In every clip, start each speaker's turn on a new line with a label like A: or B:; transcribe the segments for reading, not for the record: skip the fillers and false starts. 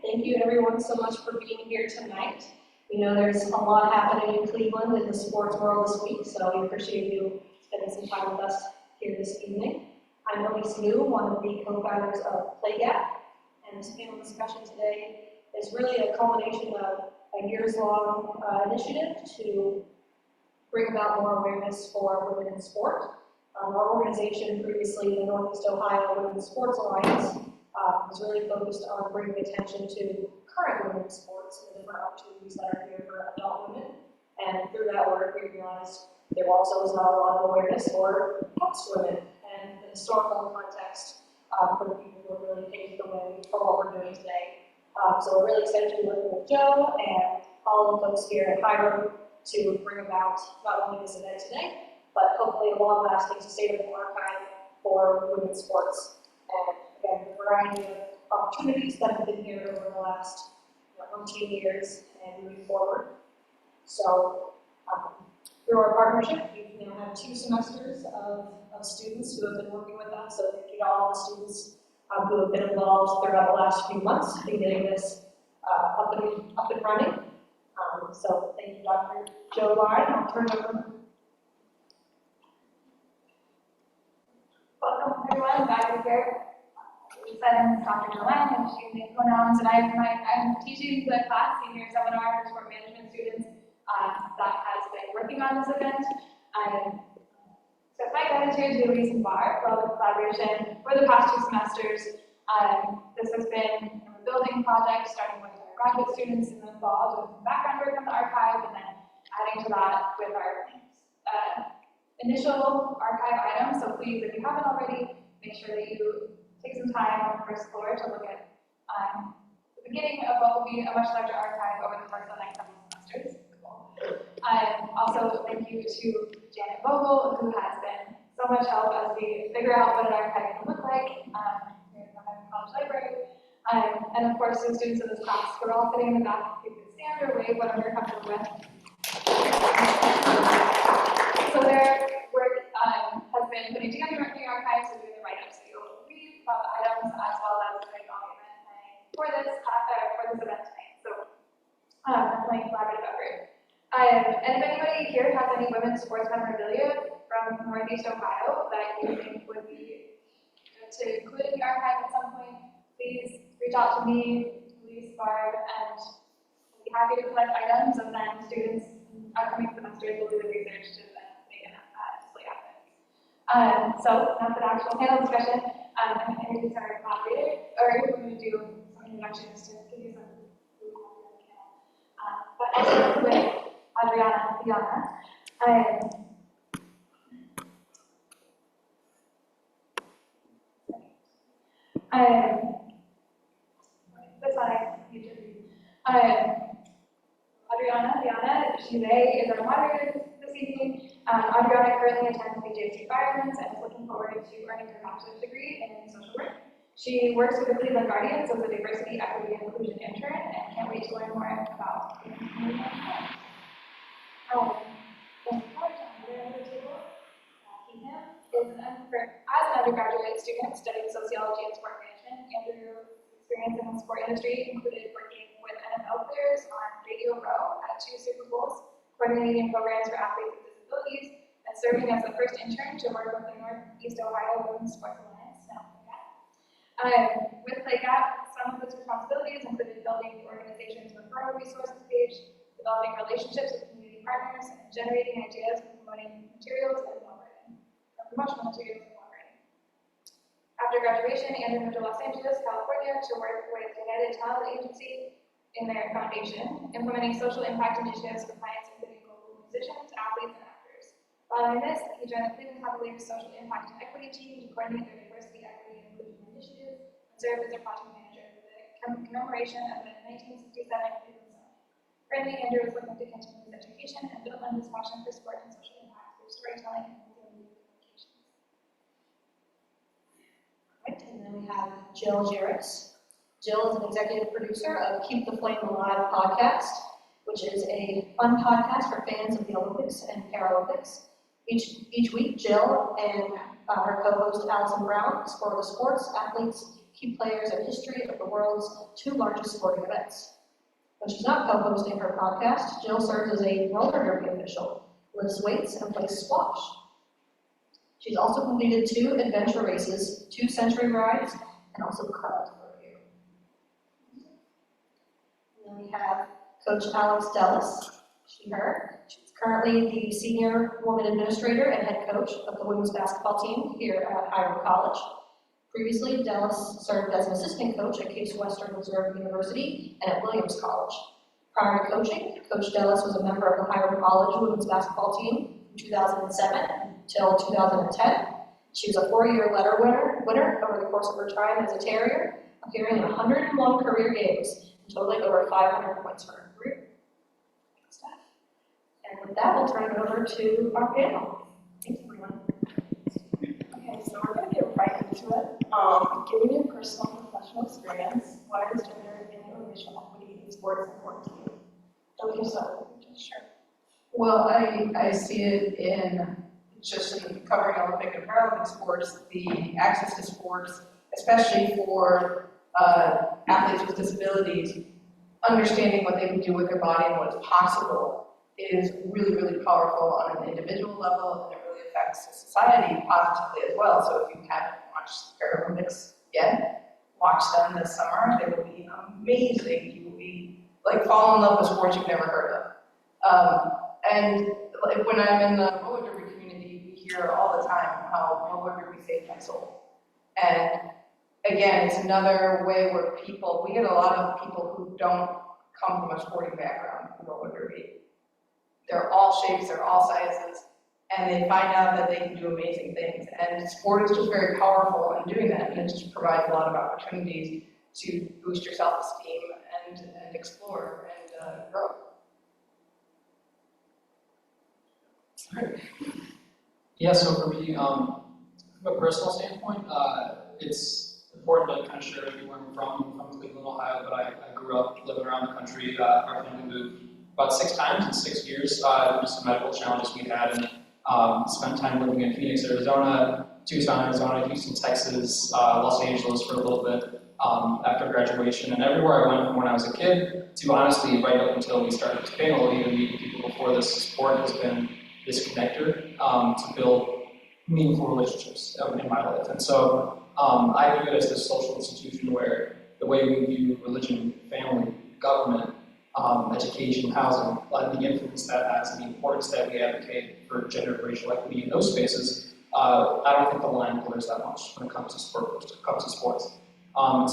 A: Thank you everyone so much for being here tonight. We know there's a lot happening in Cleveland in the sports world this week, so we appreciate you spending some time with us here this evening. I'm Elise New, one of the co-founders of Gap, and this panel discussion today is really a culmination of a years-long initiative to bring about more awareness for women in sport. Our organization, previously the Northeast Ohio Women's Sports Alliance, was really focused on bringing attention to current women in sports and the different opportunities that are here for adult women. And through that work, we realized there also was not a lot of awareness for past women and the historical context for the people who are really paved the way for what we're doing today. So we're really excited to be working with Joe and all of the folks here at Hiram to bring about not only this event today, but hopefully a long-lasting, sustainable archive for women's sports. And again, the variety of opportunities that have been here over the last 19 years and moving forward. So through our partnership, we've now had 2 semesters of students who have been working with us. So thank you to all the students who have been involved throughout the last few months in getting this up and running. So thank you, Dr. Joe Line. I'll turn it over.
B: Welcome everyone, glad you're here. I'm Dr. Joanne, and she uses pronouns, and I'm teaching the class senior seminar for sport management students that has been working on this event. So my gratitude to Elise and Barb for all the collaboration for the past 2 semesters. This has been a building project, starting with our graduate students in the fall with background work on the archive, and then adding to that with our initial archive items. So please, if you haven't already, make sure that you take some time on the first floor to look at the beginning of what will be a much larger archive over the course of the next 7 semesters. Cool. Also, thank you to Janet Vogel, who has been so much help as we figure out what an archive can look like here at the Hiram College Library. And of course, the students in this class, we're all sitting in the back. You can stand or wave, whatever you're comfortable with. So their work has been putting together the archives and doing the write-ups. So you'll read about the items as well as doing all the event planning for this event tonight. So definitely a collaborative effort. And if anybody here has any women's sports memorabilia from Northeast Ohio that you think would be good to include in the archive at some point, please reach out to me, Elise, Barb, and we'll be happy to collect items, and then students in upcoming semesters will do the research to then make an display happen. So now for the actual panel discussion, I'm going to introduce our moderator, or we're going to do some introductions to give you some food on the panel. But I'll start with Adriana Viana. This one I need to read. Adriana Viana, she is our moderator this evening. Adriana currently attends BJC Firelands and is looking forward to earning her bachelor's degree in social work. She works with the Cleveland Guardians as a diversity, equity, and inclusion intern, and can't wait to learn more about the community. As an undergraduate student studying sociology and sport management, Andrew's experience in the sport industry included working with NFL players on Radio Row at 2 Super Bowls, coordinating programs for athletes with disabilities, and serving as the first intern to work with the Northeast Ohio Women's Sports Alliance, now Gap. With Gap, some of its responsibilities included building the organization's referral resources page, developing relationships with community partners, and generating ideas for promoting materials and promotional materials and writing. After graduation, Andrew moved to Los Angeles, California to work with United Talent Agency in their foundation, implementing social impact initiatives for clients including global musicians, athletes, and actors. Following this, he joined the Cleveland Cavaliers Social Impact and Equity team to coordinate their diversity, equity, and inclusion initiatives, and serve as their project manager for the commemoration of the 1967 Cleveland Summit. Currently, Andrew is looking to continue his education and build on his passion for sport and social impact through storytelling and multimedia communications.
A: Right, and then we have Jill Jaracz. Jill is an executive producer of Keep the Flame Alive podcast, which is a fun podcast for fans of the Olympics and Paralympics. Each week, Jill and her co-host Allison Brown explore the sports, athletes, key players in history of the world's two largest sporting events. When she's not co-hosting her podcast, Jill serves as a roller derby official, lifts weights, and plays squash. She's also completed 2 adventure races, 2 century rides, and also curled for a few. And then we have Coach Alex Dellas, her. She's currently the senior woman administrator and head coach of the women's basketball team here at Hiram College. Previously, Dellas served as an assistant coach at Case Western Reserve University and at Williams College. Prior to coaching, Coach Dellas was a member of the Hiram College women's basketball team from 2007 until 2010. She was a 4-year letter winner over the course of her time as a Terrier, appearing in 101 career games, and totaling over 500 points for her career. And with that, we'll turn it over to our panel. Thanks, everyone.
C: Okay, so we're going to get right into it. Given your personal and professional experience, why is gender and racial equity in sports important to you? Don't you start? Sure.
D: Well, I see it in just in covering Olympic and Paralympic sports, the access to sports, especially for athletes with disabilities, understanding what they can do with their body and what is possible is really, really powerful on an individual level, and it really affects society positively as well. So if you haven't watched the Paralympics yet, watch them this summer. They will be amazing. You will be like fall in love with sports you've never heard of. And like when I'm in the roller derby community, we hear all the time how roller derby saved my soul. And again, it's another way where we get a lot of people who don't come from a sporting background in roller derby. They're all shapes, they're all sizes, and they find out that they can do amazing things. And sport is just very powerful in doing that, and it just provides a lot of opportunities to boost your self-esteem and explore and grow.
E: Yeah, so for me, from a personal standpoint, it's important to kind of share with you where I'm from Cleveland, Ohio, but I grew up living around the country. Our family moved about 6 times in 6 years due to some medical challenges we had, and spent time living in Phoenix, Arizona, Tucson, Arizona, Houston, Texas, Los Angeles for a little bit after graduation, and everywhere I went from when I was a kid to honestly right up until we started this panel, even meeting people before this, sport has been this connector to build meaningful relationships in my life. And so I view it as this social institution where the way we view religion, family, government, education, housing, the influence that has and the importance that we advocate for gender and racial equity in those spaces, I don't think the line blurs that much when it comes to sports.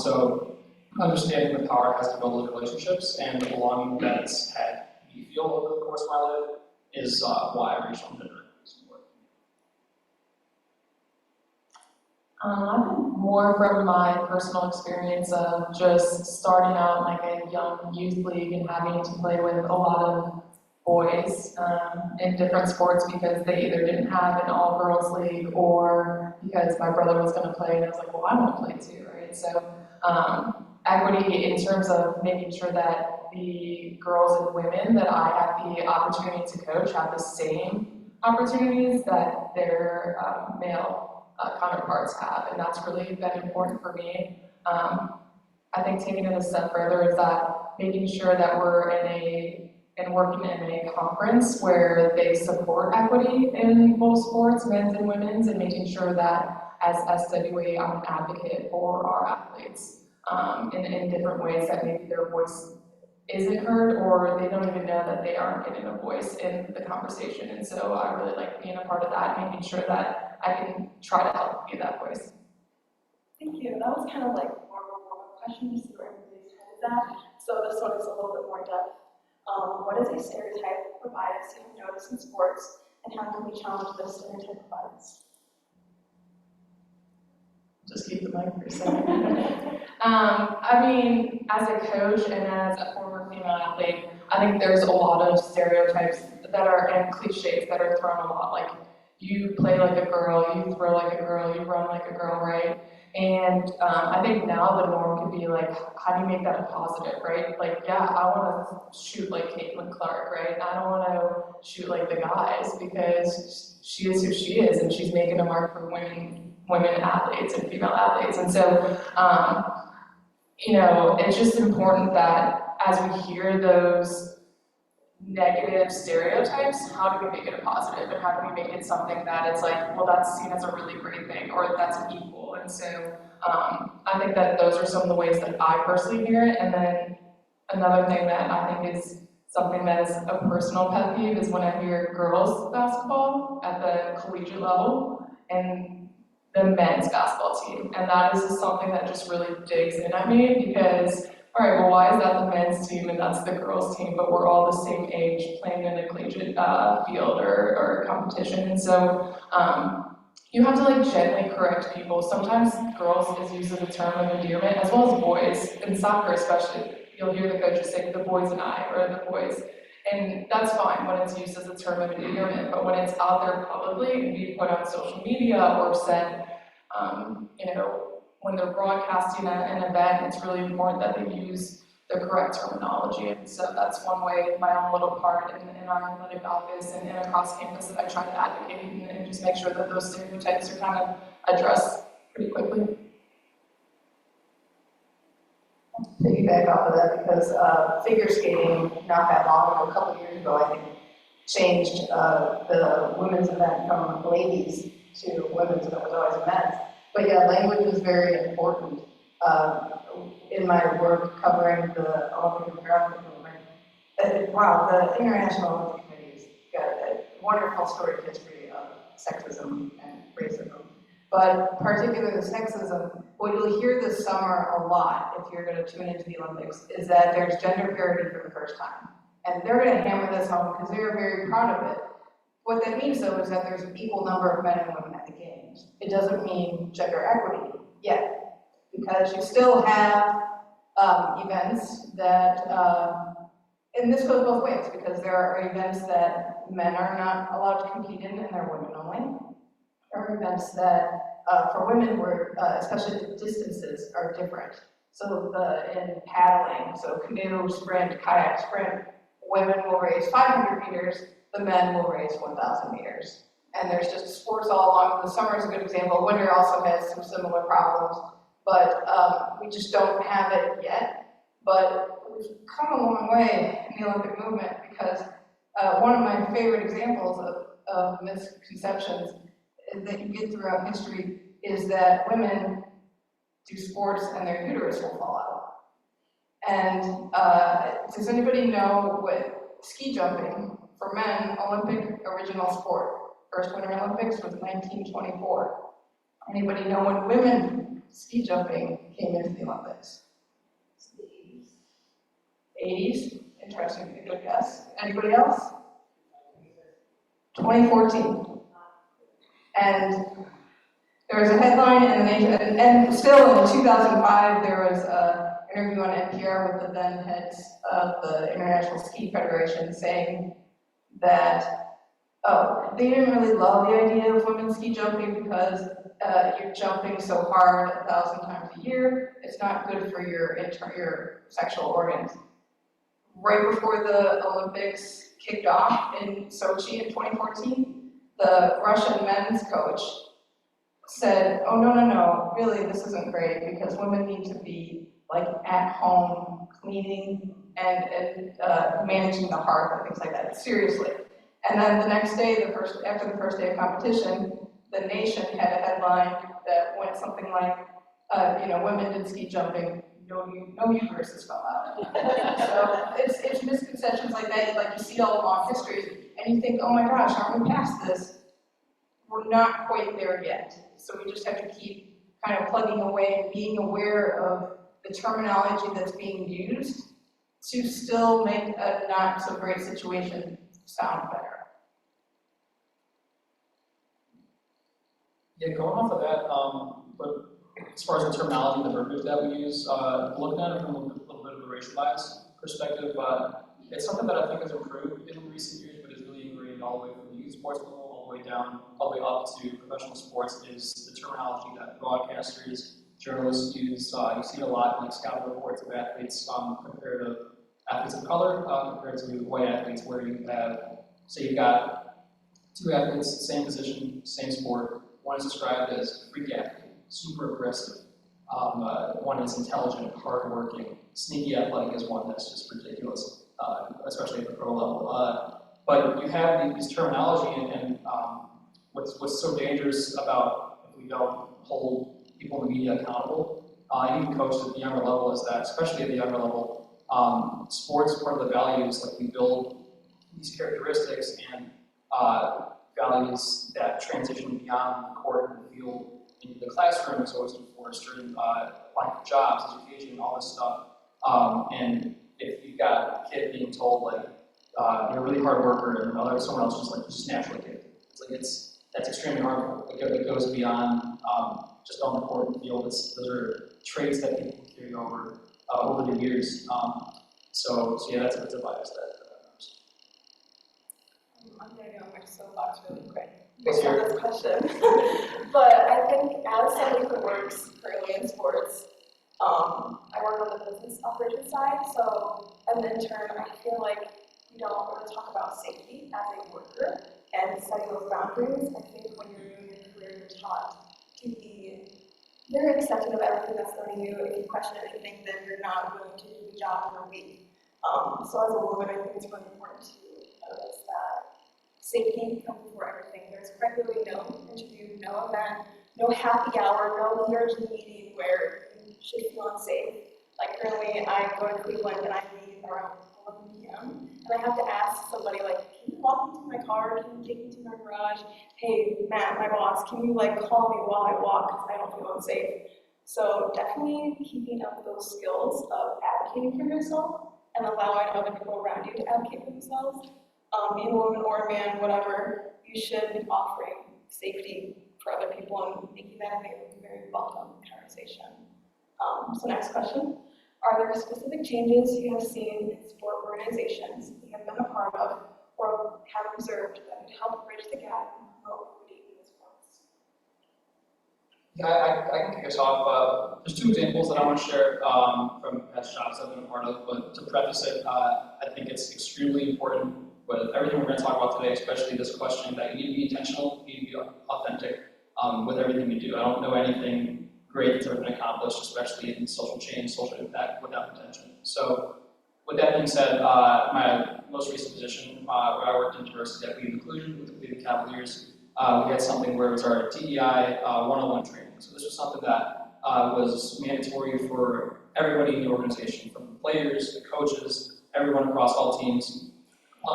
E: So understanding the power it has to build those relationships and the belonging that it's had me feel over the course of my life is why racial and gender is important.
F: I think more from my personal experience of just starting out like a young youth league and having to play with a lot of boys in different sports because they either didn't have an all-girls league or because my brother was going to play and I was like, well, I want to play too, right? So equity in terms of making sure that the girls and women that I have the opportunity to coach have the same opportunities that their male counterparts have, and that's really been important for me. I think taking it a step further is that making sure that we're working in a conference where they support equity in both sports, men's and women's, and making sure that as SWA, I'm an advocate for our athletes in different ways that maybe their voice isn't heard or they don't even know that they aren't getting a voice in the conversation. And so I really like being a part of that, making sure that I can try to help be that voice.
C: Thank you. That was kind of like more of a warm-up question to see where everybody's head is at. So this one is a little bit more depth. What is a stereotype or bias you've noticed in sports, and how can we challenge this stereotype or bias?
F: Just keep the mic for a second. I mean, as a coach and as a former female athlete, I think there's a lot of stereotypes that are and cliches that are thrown a lot. Like, you play like a girl, you throw like a girl, you run like a girl, right? And I think now the norm could be like, how do you make that a positive, right? Like, yeah, I want to shoot like Caitlin Clark, right? I don't want to shoot like the guys because she is who she is and she's making a mark for women women athletes and female athletes. And so, you know, it's just important that as we hear those negative stereotypes, how do we make it a positive, and how do we make it something that it's like, well, that's seen as a really great thing, or that's equal. And so I think that those are some of the ways that I personally hear it. And then another thing that I think is something that is a personal pet peeve is when I hear girls basketball at the collegiate level and the men's basketball team. And that is just something that just really digs in at me, because, all right, well, why is that the men's team and that's the girls' team, but we're all the same age playing in a collegiate field or competition? And so you have to like gently correct people. Sometimes girls is used as a term of endearment, as well as boys, in soccer especially. You'll hear the coaches say the boys and I, or the boys. And that's fine when it's used as a term of endearment, but when it's out there publicly and being put on social media or said, you know, when they're broadcasting an event, it's really important that they use the correct terminology. And so that's one way, my own little part in our athletic office and across campus, that I try to advocate and just make sure that those stereotypes are kind of addressed pretty quickly.
D: Piggyback off of that, because figure skating not that long ago, a couple of years ago, I think, changed the women's event from ladies to women's, and it was always men's. But yeah, language is very important. In my work covering the Olympic and Paralympic movement, wow, the International Olympic Committee's got a wonderful storied history of sexism and racism. But particularly the sexism, what you'll hear this summer a lot, if you're going to tune into the Olympics, is that there's gender parity for the first time. And they're going to hammer this home because they're very proud of it. What that means, though, is that there's an equal number of men and women at the games. It doesn't mean gender equity yet, because you still have events that, and this goes both ways, because there are events that men are not allowed to compete in, and they're women only. There are events that, for women, where especially the distances are different. So in paddling, so canoe, sprint, kayak sprint, women will race 500 meters, the men will race 1,000 meters. And there's just sports all along. The summer is a good example. Winter also has some similar problems, but we just don't have it yet. But we've come a long way in the Olympic movement, because one of my favorite examples of misconceptions that you get throughout history is that women do sports and their uterus will fall out. And does anybody know what ski jumping for men, Olympic original sport? First Winter Olympics was 1924. Anybody know when women ski jumping came into the Olympics? 80s? Interesting, good guess. Anybody else? 2014. And there was a headline in the Nation, and still in 2005, there was an interview on NPR with the then heads of the International Ski Federation saying that, oh, they didn't really love the idea of women ski jumping because you're jumping so hard 1,000 times a year, it's not good for your sexual organs. Right before the Olympics kicked off in Sochi in 2014, the Russian men's coach said, oh, no, really, this isn't great, because women need to be like at home cleaning and managing the hearth and things like that, seriously. And then the next day, after the first day of competition, the Nation had a headline that went something like, women did ski jumping, no uteruses fell out. So it's misconceptions like that, like you see all along history, and you think, oh my gosh, aren't we past this? We're not quite there yet. So we just have to keep kind of plugging away and being aware of the terminology that's being used to still make a not so great situation sound better.
E: Yeah, going off of that, but as far as the terminology and the verbiage that we use, looking at it from a little bit of a racial bias perspective, it's something that I think has improved in recent years, but is really ingrained all the way from the youth sports level all the way down, all the way up to professional sports, is the terminology that broadcasters, journalists use. You see a lot in like scout reports of athletes compared to athletes of color compared to white athletes, where you have, say you've got two athletes, same position, same sport. One is described as freak athlete, super aggressive. One is intelligent, hardworking. Sneaky athletic is one that's just ridiculous, especially at the pro level. But you have these terminology, and what's so dangerous about if we don't hold people in the media accountable, and even coached at the younger level, is that, especially at the younger level, sports, part of the values, like we build these characteristics and values that transition beyond the court and the field into the classroom is always enforced during applying for jobs, education, all this stuff. And if you've got a kid being told like you're a really hard worker, and someone else just naturally gifted, it's like that's extremely harmful. It goes beyond just on the court and the field. Those are traits that people carry over the years. So yeah, that's a bias that.
C: I'm going to go on my soapbox really quick.
E: Yes,
C: Based on this question. But I think as somebody who works currently in sports, I work on the business operations side, so as an intern, I feel like we don't really talk about safety as a worker and setting those boundaries. I think when you're doing your career, you're taught to be very accepting of everything that's thrown at you. If you question anything, then you're not willing to do the job in a week. So as a woman, I think it's really important to notice that safety comes before everything. There's regularly no interview, no event, no happy hour, no ERG meeting where you should feel unsafe. Like currently, I go to Cleveland and I leave around 11 p.m. and I have to ask somebody like, can you walk me to my car? Can you take me to my garage? Hey, Matt, my boss, can you like call me while I walk because I don't feel unsafe? So definitely keeping up those skills of advocating for yourself and allowing other people around you to advocate for themselves. Being a woman or a man, whatever, you should be offering safety for other people and making that a very welcome conversation. So next question. Are there specific changes you have seen in sport organizations you have been a part of or have observed that could help bridge the gap and promote equity in sports?
E: Yeah, I can kick us off. There's two examples that I want to share from past jobs I've been a part of, but to preface it, I think it's extremely important with everything we're going to talk about today, especially this question, that you need to be intentional, you need to be authentic with everything you do. I don't know anything great that's ever been accomplished, especially in social change, social impact, without intention. So with that being said, my most recent position where I worked in diversity, equity, and inclusion with the Cleveland Cavaliers, we had something where it was our DEI 101 training. So this was something that was mandatory for everybody in the organization, from the players, the coaches, everyone across all teams.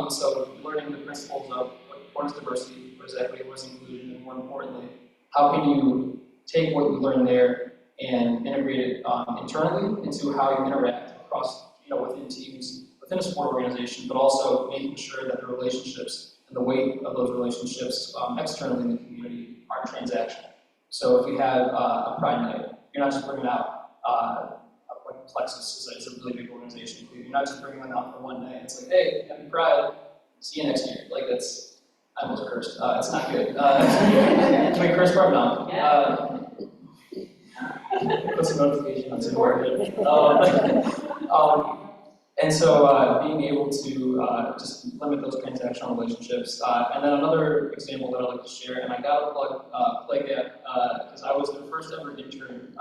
E: So learning the principles of what is diversity, what is equity, what is inclusion, and more importantly, how can you take what you learn there and integrate it internally into how you interact across, within teams, within a sport organization, but also making sure that the relationships and the weight of those relationships externally in the community aren't transactional. So if you have a Pride Night, you're not just bringing out like Plexus is a really big organization. You're not just bringing them out for one day. It's like, hey, happy Pride. See you next year. Like that's, I almost cursed. It's not good. Can we curse part now? Put some notification on Zoom. And so being able to just limit those transactional relationships. And then another example that I'd like to share, and I got to plug Play Gap because I was their first ever intern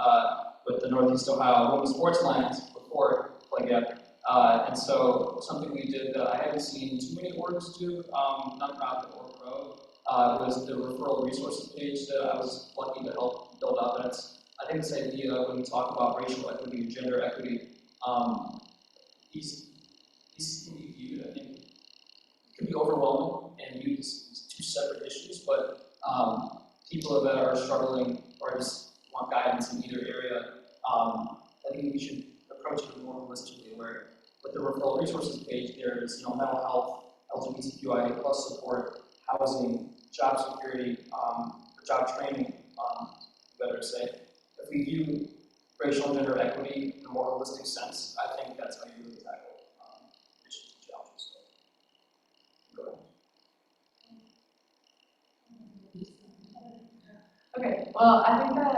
E: with the Northeast Ohio Women's Sports Alliance before Play Gap. And so something we did that I haven't seen too many orgs do, nonprofit or pro, was the referral resources page that I was lucky to help build out. And I think this idea when we talk about racial equity, gender equity, these can be viewed, I think, it can be overwhelming and viewed as two separate issues, but people that are struggling or just want guidance in either area, I think we should approach it more holistically, where with the referral resources page, there's mental health, LGBTQIA plus support, housing, job security, job training, better say. If we view racial and gender equity in a more holistic sense, I think that's how you really tackle issues and challenges. Go ahead.
F: Okay, well, I think that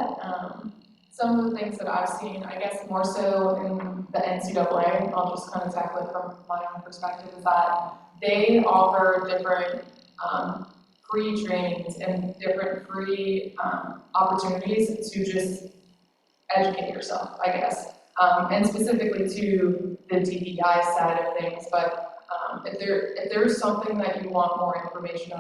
F: some of the things that I've seen, I guess more so in the NCAA, I'll just kind of tackle it from my own perspective, is that they offer different free trainings and different free opportunities to just educate yourself, I guess. And specifically to the DEI side of things, but if there's something that you want more information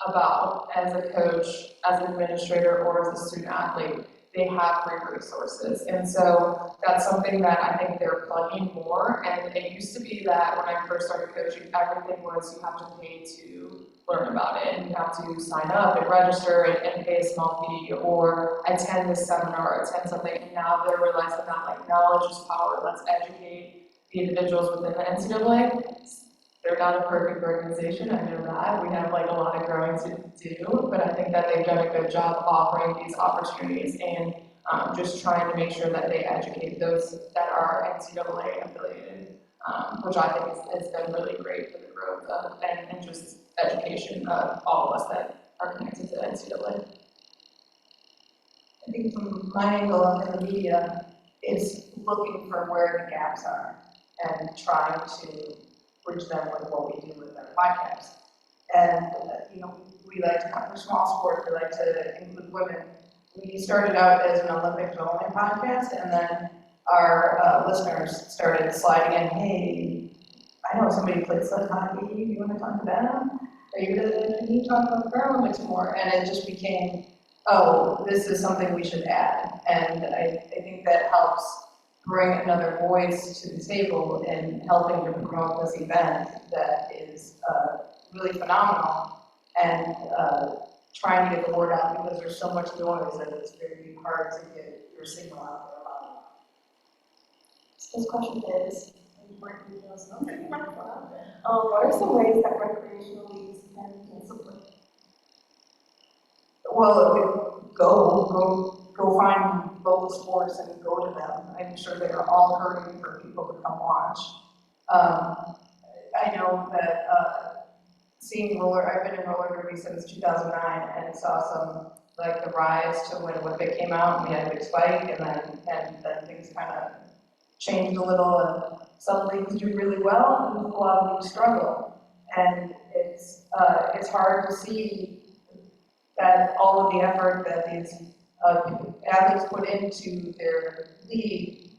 F: about as a coach, as an administrator, or as a student athlete, they have free resources. And so that's something that I think they're plugging more. And it used to be that when I first started coaching, everything was you have to pay to learn about it, and you have to sign up and register and pay a small fee, or attend this seminar, attend something. And now they're realizing that like knowledge is power. Let's educate the individuals within the NCAA. They're not a perfect organization, I know that. We have like a lot of growing to do, but I think that they've done a good job offering these opportunities and just trying to make sure that they educate those that are NCAA affiliated, which I think has been really great for the growth of and just education of all of us that are connected to NCAA.
D: I think from my angle in the media, it's looking for where the gaps are and trying to bridge them with what we do with our podcast. And, we like to cover small sports, we like to include women. We started out as an Olympics only podcast, and then our listeners started sliding in, hey, I know somebody played sled hockey, you want to talk to them? Can you talk about the Paralympics more? And it just became, oh, this is something we should add. And I think that helps bring another voice to the table in helping to promote this event that is really phenomenal, and trying to get the word out, because there's so much noise that it's very hard to get your signal out there about it.
C: So this question is, what are some ways that recreational leagues can support?
D: Well, go find local sports and go to them. I'm sure they are all hurting for people to come watch. I know that I've been in roller derby since 2009 and saw some, like the rise to when Olympic came out and we had a big spike, and then things kind of changed a little, and some leagues do really well and a lot of leagues struggle. And it's hard to see that all of the effort that these athletes put into their league,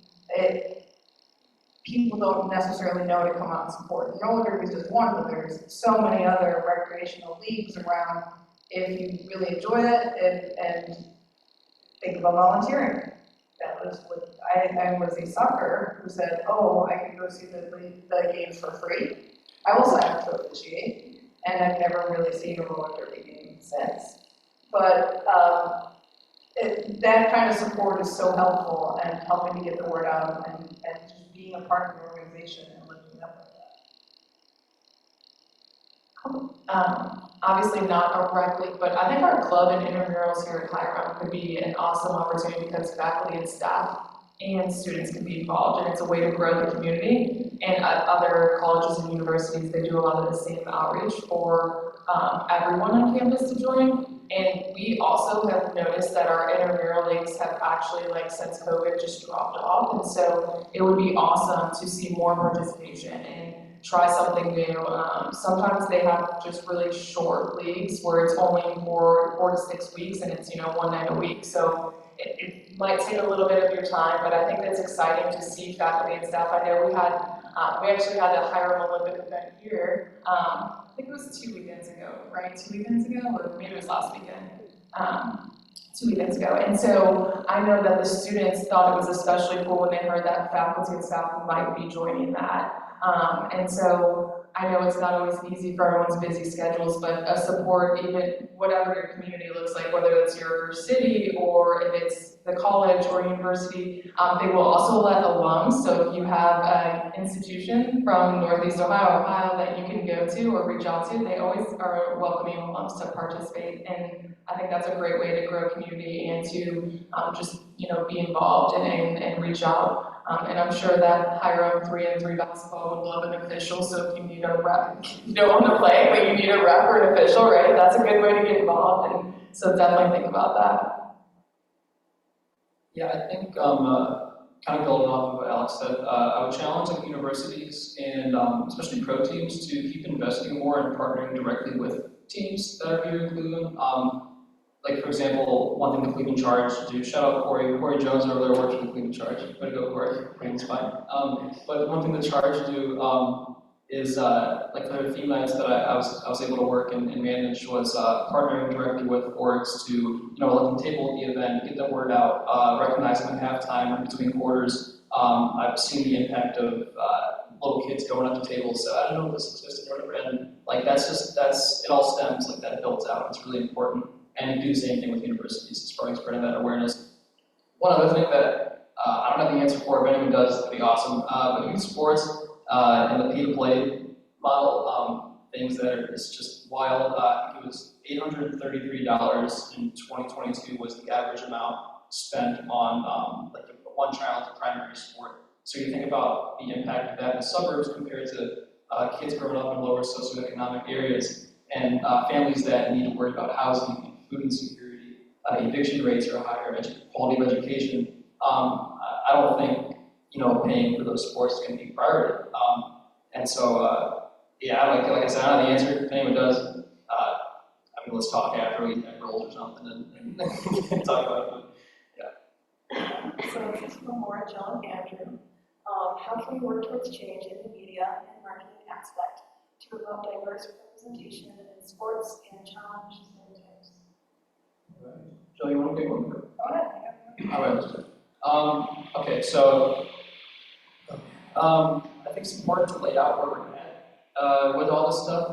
D: people don't necessarily know to come out and support. And roller derby is just one, but there's so many other recreational leagues around if you really enjoy it and think about volunteering. That was what I was a sucker who said, oh, I can go see the games for free. I will sign up to officiate, and I've never really seen a roller derby game since. But that kind of support is so helpful, and helping to get the word out, and just being a part of an organization and lifting up like that.
F: Obviously not a rec league, but I think our club and intramurals here at Hiram could be an awesome opportunity because faculty and staff and students can be involved, and it's a way to grow the community. And at other colleges and universities, they do a lot of the same outreach for everyone on campus to join. And we also have noticed that our intramural leagues have actually, like, since COVID, just dropped off. And so it would be awesome to see more participation and try something new. Sometimes they have just really short leagues where it's only 4 to 6 weeks, and it's, one night a week. So it might take a little bit of your time, but I think it's exciting to see faculty and staff. I know we actually had a Hiram Olympic event here. I think it was 2 weekends ago, right? 2 weekends ago, or maybe it was last weekend. 2 weekends ago. And so I know that the students thought it was especially cool when they heard that faculty and staff might be joining that. And so I know it's not always easy for everyone's busy schedules, but a support, even whatever your community looks like, whether it's your city or if it's the college or university, they will also let alums, so if you have an institution from Northeast Ohio that you can go to or reach out to, they always are welcoming alums to participate. And I think that's a great way to grow community and to just, be involved and reach out. And I'm ssure that Hiram 3-on-3 basketball would love an official, so if you need a rep, you don't want to play, but you need a rep or an official, right? That's a good way to get involved, and so definitely think about that.
E: Yeah, I think kind of building off of what Alex said, I would challenge universities and especially pro teams to keep investing more and partnering directly with teams that are here in Cleveland. Like, for example, one thing the Cleveland Charge do, shout out Corey Jones over there works for the Cleveland Charge. Way to go, Corey. Cleveland's fine. But one thing the Charge do is, like for the theme nights that I was able to work and manage was partnering directly with orgs to, let them table at the event, get the word out, recognize them at halftime or between quarters. I've seen the impact of little kids going up to tables, so I don't know if this exists or whatever, and like it all stems, like that builds out, it's really important. And you do the same thing with universities as far as spreading that awareness. One other thing that I don't have the answer for, if anyone does, that'd be awesome, but youth sports and the pay-to-play model, things that are, it's just wild. I think it was $833 in 2022 was the average amount spent on like one child's primary sport. So you think about the impact of that in the suburbs compared to kids growing up in lower socioeconomic areas and families that need to worry about housing, food insecurity, eviction rates are higher, quality of education. I don't think paying for those sports is going to be a priority. And so yeah, like I said, I don't know the answer. If anyone does, let's talk after we have roles or something and talk about it.
C: So this is for Maura, John, and Andrew. How can we work towards change in the media and marketing aspect to promote diverse representation in sports and challenge stereotypes?
E: Jill, you want to pick one?
C: Go ahead.
E: All right, let's do it. Okay, so I think it's important to lay out where we're at. With all this stuff,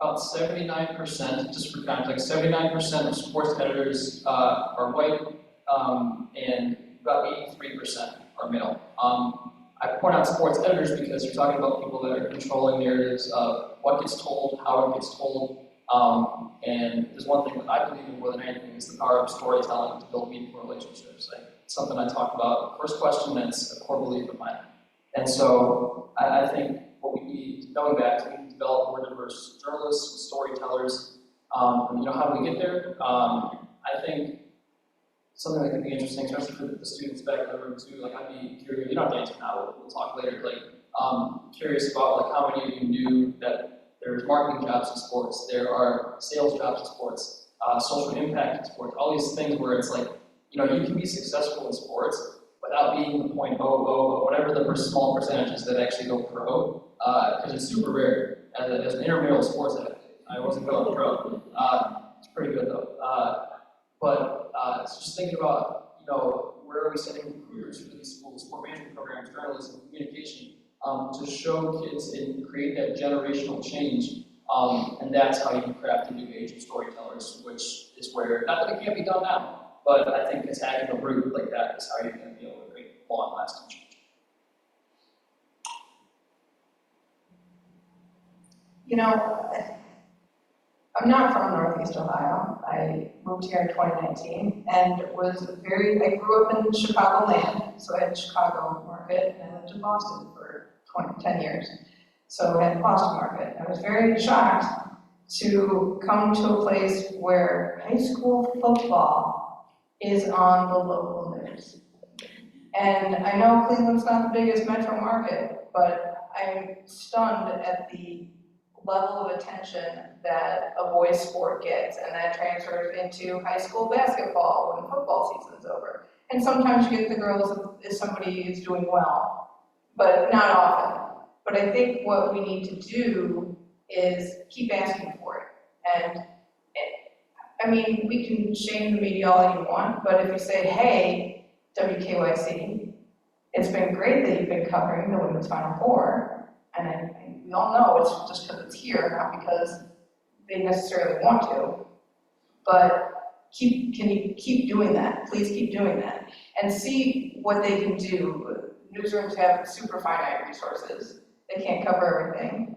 E: about 79%, just for context, 79% of sports editors are white, and about 83% are male. I point out sports editors because you're talking about people that are controlling narratives of what gets told, how it gets told, and there's one thing that I believe in more than anything is the power of storytelling to build meaningful relationships. Like, it's something I talk about. First question, that's a core belief of mine. And so I think what we need, going back, we need to develop more diverse journalists, storytellers. How do we get there? I think something that could be interesting, especially for the students back in the room too. Like, I'd be curious. You don't have to answer now. We'll talk later. Like, curious about like how many of you knew that there's marketing jobs in sports, there are sales jobs in sports, social impact in sports. All these things where it's like, you can be successful in sports without being the 0.00, whatever the small percentages that actually go pro, because it's super rare. As an intramural sports athlete, I wasn't going pro. It's pretty good though. But it's just thinking about, where are we sending recruiters for these schools, sport management programs, journalism, communication, to show kids and create that generational change. And that's how you craft a new age of storytellers, which is where, not that it can't be done now, but I think attacking a root like that is how you're going to be able to create long-lasting change.
D: I'm not from Northeast Ohio. I moved here in 2019 and I grew up in Chicagoland, so I had Chicago market, and I lived in Boston for 10 years. So I had Boston market. I was very shocked to come to a place where high school football is on the local news. And I know Cleveland's not the biggest metro market, but I'm stunned at the level of attention that a boys sport gets, and that transfers into high school basketball when football season's over. And sometimes you get the girls if somebody is doing well, but not often. But I think what we need to do is keep asking for it. And we can shame the media all you want, but if you say, hey, WKYC, it's been great that you've been covering the Women's Final Four, and we all know it's just because it's here, not because they necessarily want to. But can you keep doing that? Please keep doing that. And see what they can do. Newsrooms have super finite resources. They can't cover everything.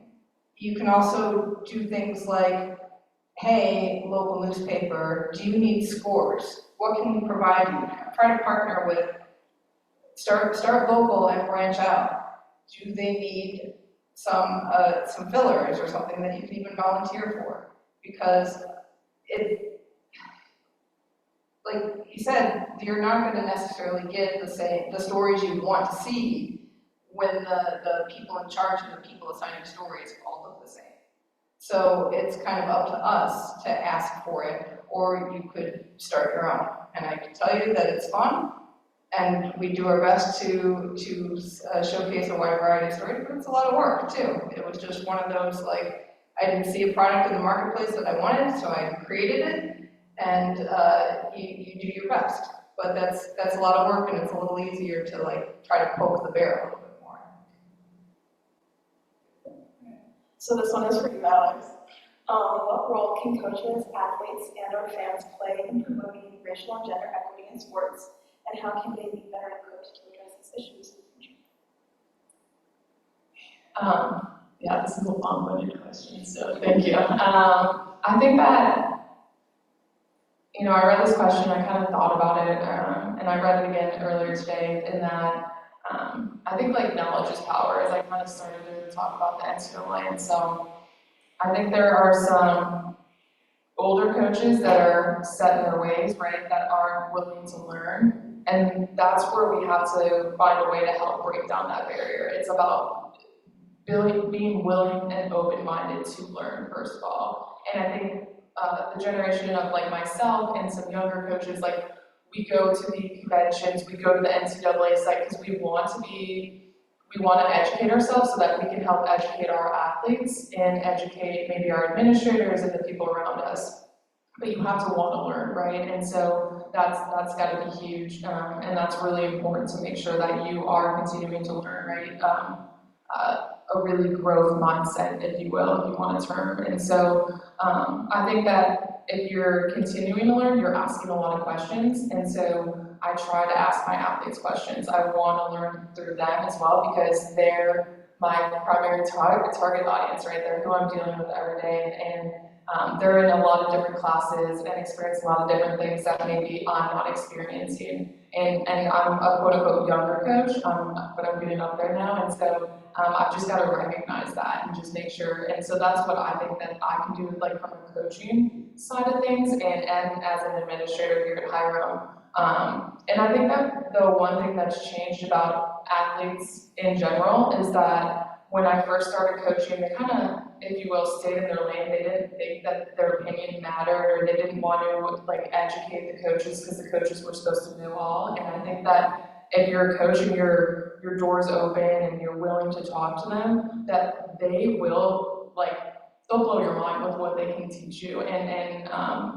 D: You can also do things like, hey, local newspaper, do you need scores? What can we provide you? Try to partner with, start local and branch out. Do they need some fillers or something that you can even volunteer for? Because like he said, you're not going to necessarily get the stories you want to see when the people in charge and the people assigning stories all look the same. So it's kind of up to us to ask for it, or you could start your own. And I can tell you that it's fun, and we do our best to showcase a wide variety of stories, but it's a lot of work too. It was just one of those, like, I didn't see a product in the marketplace that I wanted, so I created it, and you do your best. But that's a lot of work, and it's a little easier to like try to poke the bear a little bit more.
C: So this one is for you, Alex. What role can coaches, athletes, and/or fans play in promoting racial and gender equity in sports, and how can they be better equipped to address these issues in the future?
F: Yeah, this is a long-winded question, so thank you. I think that, I read this question, I kind of thought about it, and I read it again earlier today, in that I think like knowledge is power, as I kind of started to talk about the NCAA, and so I think there are some older coaches that are set in their ways, right, that aren't willing to learn, and that's where we have to find a way to help break down that barrier. It's about being willing and open-minded to learn, first of all. And I think the generation of like myself and some younger coaches, like we go to the conventions, we go to the NCAA site because we want to educate ourselves so that we can help educate our athletes and educate maybe our administrators and the people around us. But you have to want to learn, right? And so that's got to be huge, and that's really important to make sure that you are continuing to learn, right? A really growth mindset, if you will, if you want a term. And so I think that if you're continuing to learn, you're asking a lot of questions. And so I try to ask my athletes questions. I want to learn through them as well, because they're my primary target audience, right? They're who I'm dealing with every day. And they're in a lot of different classes and experience a lot of different things that maybe I'm not experiencing. And I'm a quote unquote younger coach, but I'm getting up there now. And so I've just got to recognize that and just make sure. And so that's what I think that I can do, like from a coaching side of things, and as an administrator here at Hiram. And I think that the one thing that's changed about athletes in general is that when I first started coaching, they kind of, if you will, stayed in their lane. They didn't think that their opinion mattered, or they didn't want to like educate the coaches because the coaches were supposed to know all. And I think that if you're a coach and your door's open and you're willing to talk to them, that they will they'll blow your mind with what they can teach you. And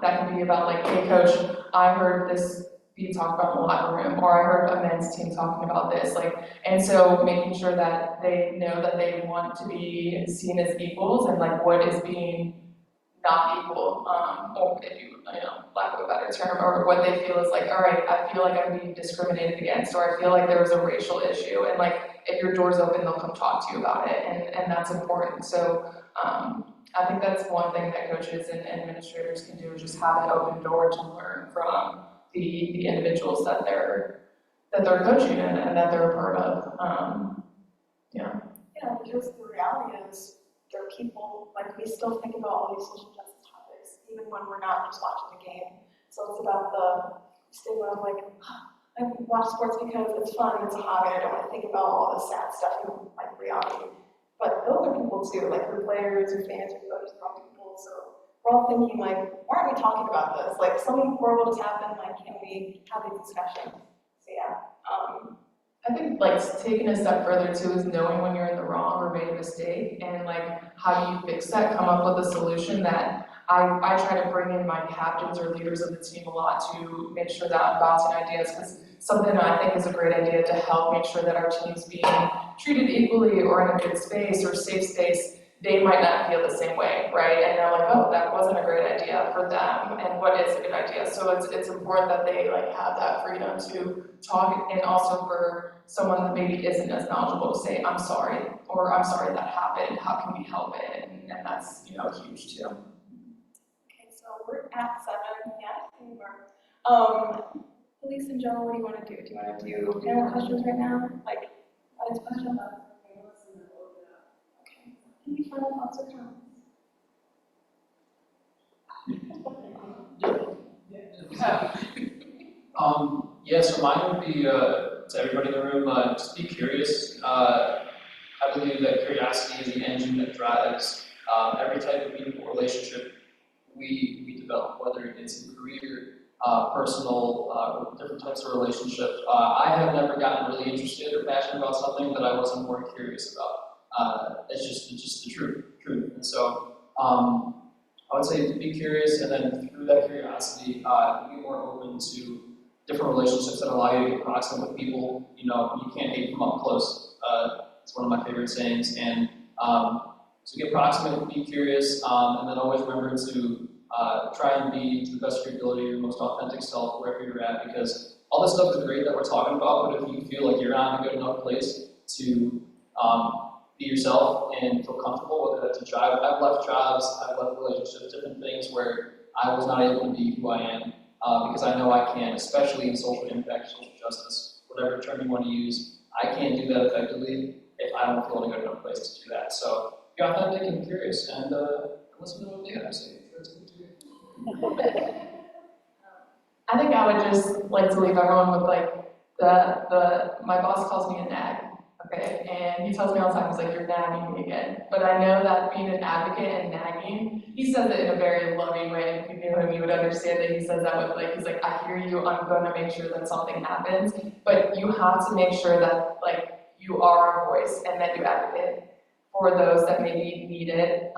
F: that can be about like, hey coach, I heard this be talked about in the locker room, or I heard a men's team talking about this, and so making sure that they know that they want to be seen as equals, and like what is being not equal, or if you lack of a better term, or what they feel is like, all right, I feel like I'm being discriminated against, or I feel like there was a racial issue, and like if your door's open, they'll come talk to you about it, and that's important. So I think that's one thing that coaches and administrators can do, is just have an open door to learn from the individuals that they're coaching and that they're a part of.
C: Yeah, because the reality is there are people, like we still think about all these social justice topics, even when we're not just watching the game. So it's about the stigma of like, I watch sports because it's fun, it's a hobby, I don't want to think about all the sad stuff in like reality. But those are people too, like your players, your fans, your coaches, they're all people. So we're all thinking like, why aren't we talking about this? Like something horrible has happened, like can we have these discussions? So yeah.
F: I think like taking a step further too is knowing when you're in the wrong or made a mistake, and like how do you fix that, come up with a solution. That I try to bring in my captains or leaders of the team a lot to make sure that I'm bouncing ideas, because something I think is a great idea to help make sure that our team's being treated equally or in a good space or safe space, they might not feel the same way, right? And they're like, oh, that wasn't a great idea for them, and what is a good idea? So it's important that they like have that freedom to talk, and also for someone that maybe isn't as knowledgeable to say, I'm sorry, or I'm sorry that happened, how can we help it? And that's huge too.
C: Okay, so we're at 7, yeah, I think we're. Police in general, what do you want to do? Do you want to do panel questions right now? Like, audience questions? Okay. Any final thoughts or comments?
E: Yeah, so mine would be to everybody in the room, just be curious. I believe that curiosity is the engine that drives every type of meaningful relationship we develop, whether it's in career, personal, or different types of relationships. I have never gotten really interested or passionate about something that I wasn't more curious about. It's just the truth. And so I would say be curious, and then through that curiosity, be more open to different relationships that allow you to get proximate with people. You know, you can't hate from up close. It's one of my favorite sayings. And so get proximate, be curious, and then always remember to try and be, to the best of your ability, your most authentic self wherever you're at, because all this stuff is great that we're talking about, but if you feel like you're not in a good enough place to be yourself and feel comfortable, whether that's a job, I've left jobs, I've left relationships, different things where I was not able to be who I am, because I know I can, especially in social impact, social justice, whatever term you want to use, I can't do that effectively if I don't feel in a good enough place to do that. So be authentic and curious, and listen to what they have to say. That's good to hear.
F: I think I would just like to leave everyone with like my boss calls me a nag, okay? And he tells me all the time, he's like, you're nagging me again. But I know that being an advocate and nagging, he says it in a very loving way. If you knew him, you would understand that he says that with like, he's like, I hear you, I'm gonna make sure that something happens. But you have to make sure that like you are a voice and that you advocate for those that maybe need it.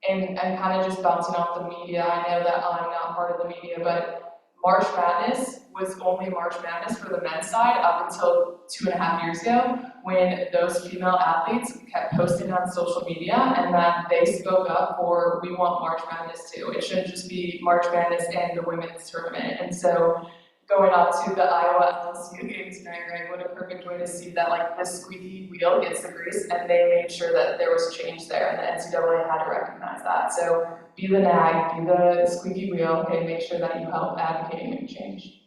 F: And kind of just bouncing off the media, I know that I'm not part of the media, but March Madness was only March Madness for the men's side up until 2.5 years ago, when those female athletes kept posting on social media and that they spoke up for, we want March Madness too. It shouldn't just be March Madness and the women's tournament. And so going on to the Iowa LSU games tonight, right? What a perfect way to see that like the squeaky wheel gets the grease, and they made sure that there was change there, and the NCAA had to recognize that. So be the nag, be the squeaky wheel, and make sure that you help advocate and make change.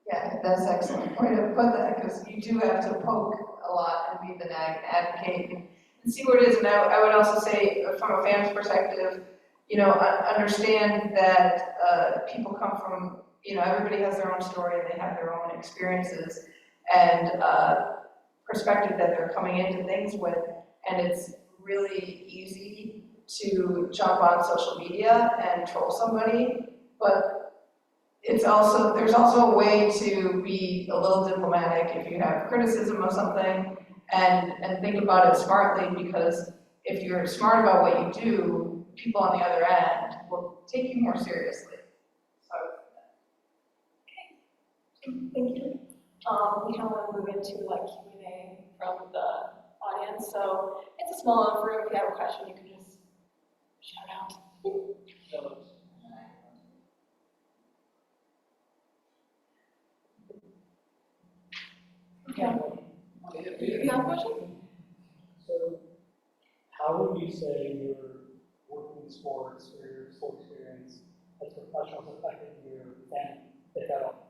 D: Yeah, that's an excellent way to put that, because you do have to poke a lot and be the nag and advocate and see what it is. And I would also say, from a fan's perspective, you know, understand that people come from, you know, everybody has their own story and they have their own experiences and perspective that they're coming into things with, and it's really easy to jump on social media and troll somebody, but it's also, there's also a way to be a little diplomatic if you have criticism of something and think about it smartly, because if you're smart about what you do, people on the other end will take you more seriously.
C: Thank you. We kind of want to move into like Q&A from the audience. So it's a small enough room. If you have a question, you can just shout out. Okay. You have a question?
G: So, how would you say your working in sports or your sport experience as professionals affected your family, if at all?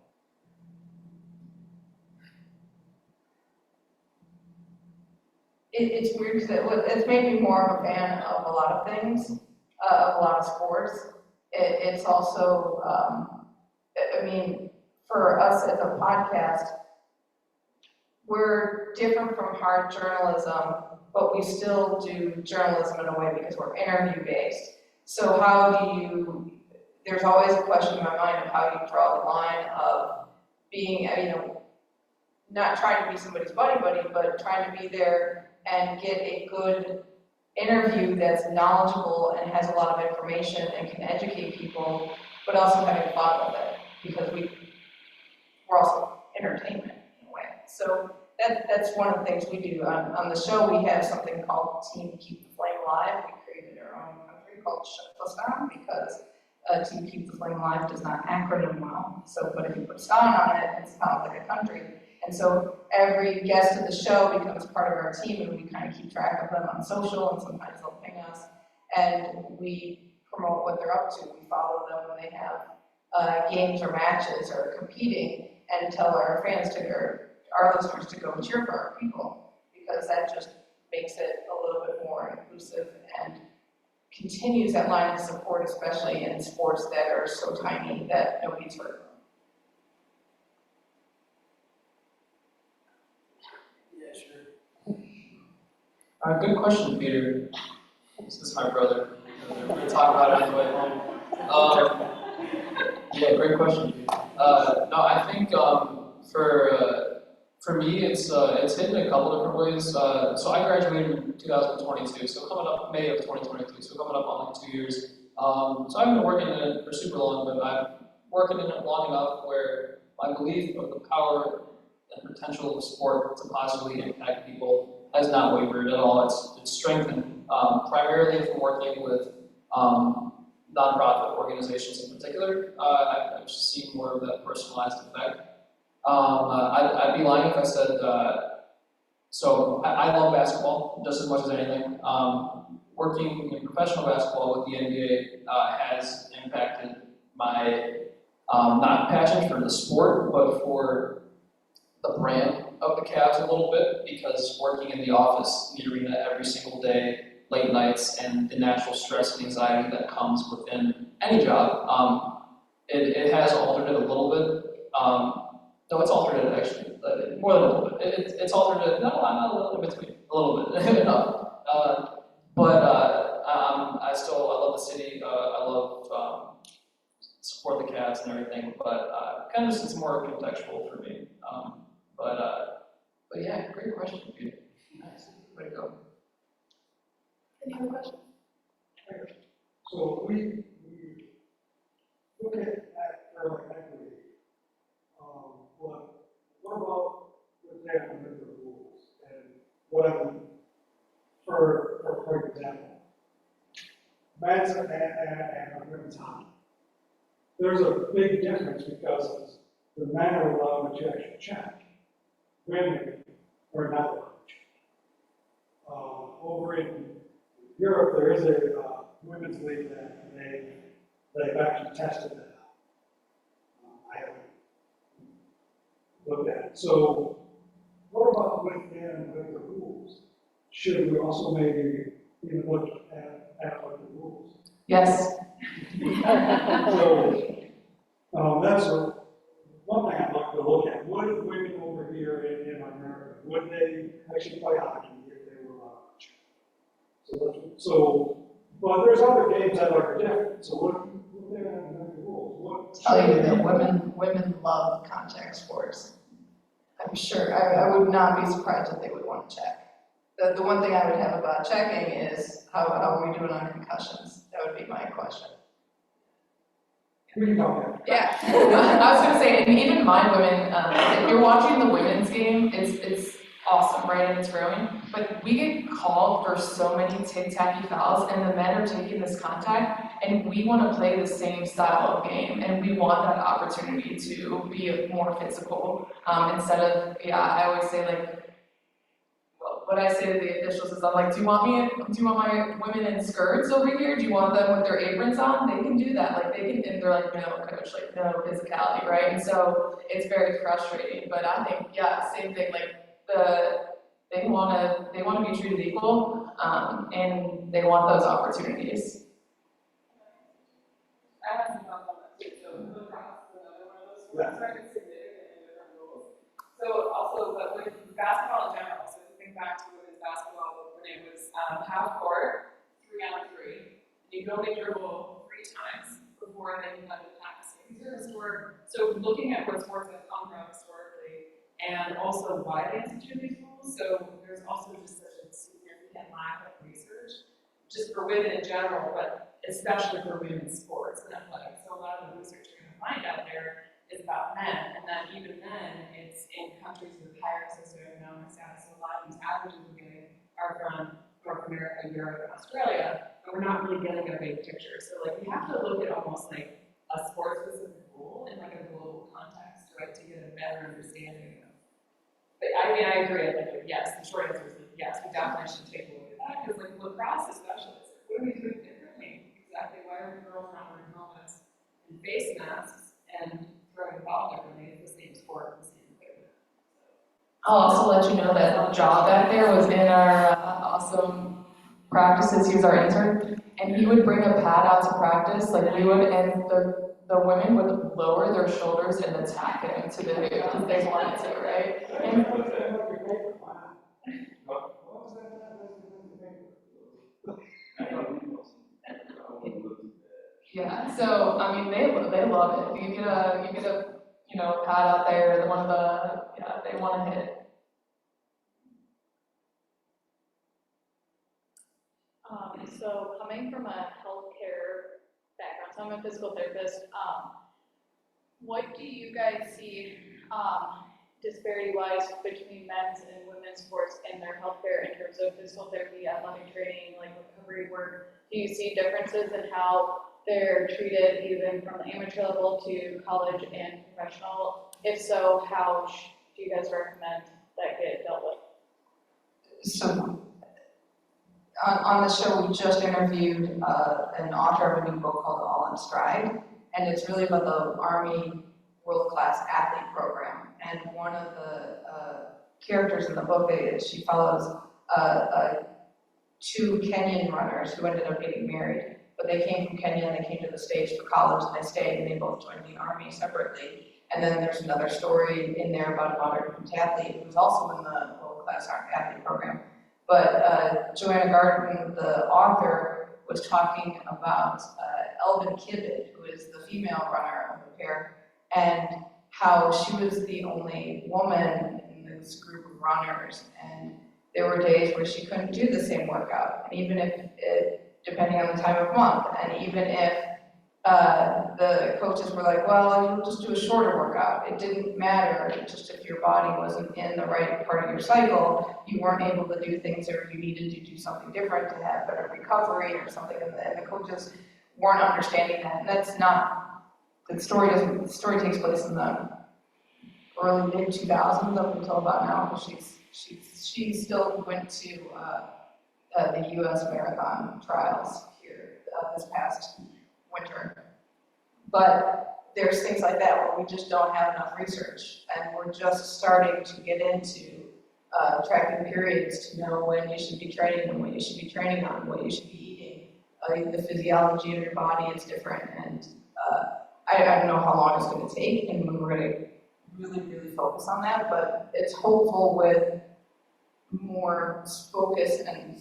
D: It's weird because it's made me more of a fan of a lot of things, of a lot of sports. It's also, I mean, for us as a podcast, we're different from hard journalism, but we still do journalism in a way because we're interview based. So how do you, there's always a question in my mind of how you draw the line of being, you know, not trying to be somebody's buddy, but trying to be there and get a good interview that's knowledgeable and has a lot of information and can educate people, but also having fun with it, because we're also entertainment in a way. So that's one of the things we do. On the show, we have something called Team Keep the Flame Alive. We created our own country called Shut the Sound, because Team Keep the Flame Alive does not acronym well. So, but if you put sound on it, it sounds like a country. And so every guest of the show becomes part of our team, and we kind of keep track of them on social, and sometimes they'll ping us, and we promote what they're up to. We follow them when they have games or matches or competing, and tell our fans to, or our listeners to go cheer for our people, because that just makes it a little bit more inclusive and continues that line of support, especially in sports that are so tiny that nobody's heard of them.
E: Yeah, sure. Good question, Peter. This is my brother. We're going to talk about it on the way home. Yeah, great question, dude. No, I think for me, it's hit in a couple different ways. So I graduated in 2022, so coming up May of 2022, so coming up on like 2 years. So I haven't been working in it for super long, but I've worked in it long enough where my belief of the power and potential of sport to positively impact people has not wavered at all. It's strengthened, primarily from working with nonprofit organizations in particular. I've just seen more of that personalized effect. I'd be lying if I said, so I love basketball just as much as anything. Working in professional basketball with the NBA has impacted my, not passion for the sport, but for the brand of the Cavs a little bit, because working in the office, in the arena every single day, late nights, and the natural stress and anxiety that comes within any job, it has altered it a little bit. No, it's altered it actually, more than a little bit. It's altered it, no, I'm not a little in between, a little bit, enough. I love the city, I love support the Cavs and everything, but kind of just it's more contextual for me. But yeah, great question, dude. Nice, way to go.
C: Any other questions?
H: So we look at urban equity. What about with that under the rules? And what for example, men's and women's hockey. There's a big difference because the men are allowed to actually check. Women are not allowed to check. Over in Europe, there is a women's league that they've actually tested that out. I haven't looked at it. So, what about within the rules? Should we also maybe even look at what the rules?
F: Yes.
H: So, that's one thing I'd like to look at. Would women over here in America, would they actually play hockey if they were allowed to? So, but there's other games that are different. So what they have the rules?
D: Tell you that women love contact sports. I'm sure, I would not be surprised if they would want to check. The one thing I would have about checking is how are we doing on concussions? That would be my question.
H: We can talk about
F: Yeah, I was gonna say, and even my women, if you're watching the women's game, it's awesome, right, and it's growing, but we get called for so many tic-tacky fouls, and the men are taking this contact, and we wanna play the same style of game, and we want that opportunity to be more physical, instead of, I always say, like, what I say to the officials is, I'm like, do you want my women in skirts over here? Do you want them with their aprons on? They can do that, like, they can, and they're like, no, coach, like, no physicality, right? And so, it's very frustrating, but I think, same thing, like, they wanna be treated equal, and they want those opportunities.
I: I have some thoughts on that too. So lacrosse is another one of those sports where it's significant in different rules. So also, but with basketball in general, so if you think back to women's basketball when it was half court, 3-on-3, and you can only dribble 3 times before then you have to pass. These are historic. So looking at what sports have come from historically, and also why they institute these rules. So there's also just such a significant lack of research, just for women in general, but especially for women's sports and athletics. So a lot of the research you're going to find out there is about men, and then even then, it's in countries with higher socioeconomic status. So a lot of these averages we're getting are from North America, Europe, and Australia, but we're not really getting a big picture. So like we have to look at almost like a sports-specific rule in like a global context, right, to get a better understanding of. But I mean, I agree. Like yes, the short answer is like, yes, we definitely should take a look at that because like lacrosse, especially, it's like, what are we doing differently? Exactly. Why are girls not wearing helmets and face masks and throwing the ball differently? It's the same sport, the same equipment.
F: I'll also let you know that Job back there was in our awesome practices. He was our intern, and he would bring a pad out to practice. Like we would, and the women would lower their shoulders and attack him to because they wanted to, right? And So, I mean, they love it. You get a, pad out there, they want to hit it.
J: So coming from a healthcare background, so I'm a physical therapist, what do you guys see, disparity-wise between men's and women's sports and their healthcare in terms of physical therapy, athletic training, like recovery work? Do you see differences in how they're treated even from the amateur level to college and professional? If so, how do you guys recommend that get dealt with?
D: So, on the show, we just interviewed an author of a new book called All in Stride, and it's really about the Army world-class athlete program. And one of the characters in the book, she follows two Kenyan runners who ended up getting married, but they came from Kenya and they came to the States for college and they stayed and they both joined the Army separately. And then there's another story in there about a modern athlete who was also in the world-class athlete program. But Joanna Garden, the author, was talking about Elvin Kibbett, who is the female runner of the pair, and how she was the only woman in this group of runners. And there were days where she couldn't do the same workout, and even if depending on the time of month, and even if the coaches were like, well, you'll just do a shorter workout. It didn't matter, just if your body wasn't in the right part of your cycle, you weren't able to do things, or you needed to do something different to have better recovery or something, and the coaches weren't understanding that. And that's not, the story takes place in the early mid-2000s up until about now. She still went to the U.S. marathon trials here this past winter. But there's things like that where we just don't have enough research, and we're just starting to get into tracking periods to know when you should be training and what you should be training on, what you should be eating. The physiology of your body is different, and I don't know how long it's going to take and when we're going to really, really focus on that, but it's hopeful with more focus and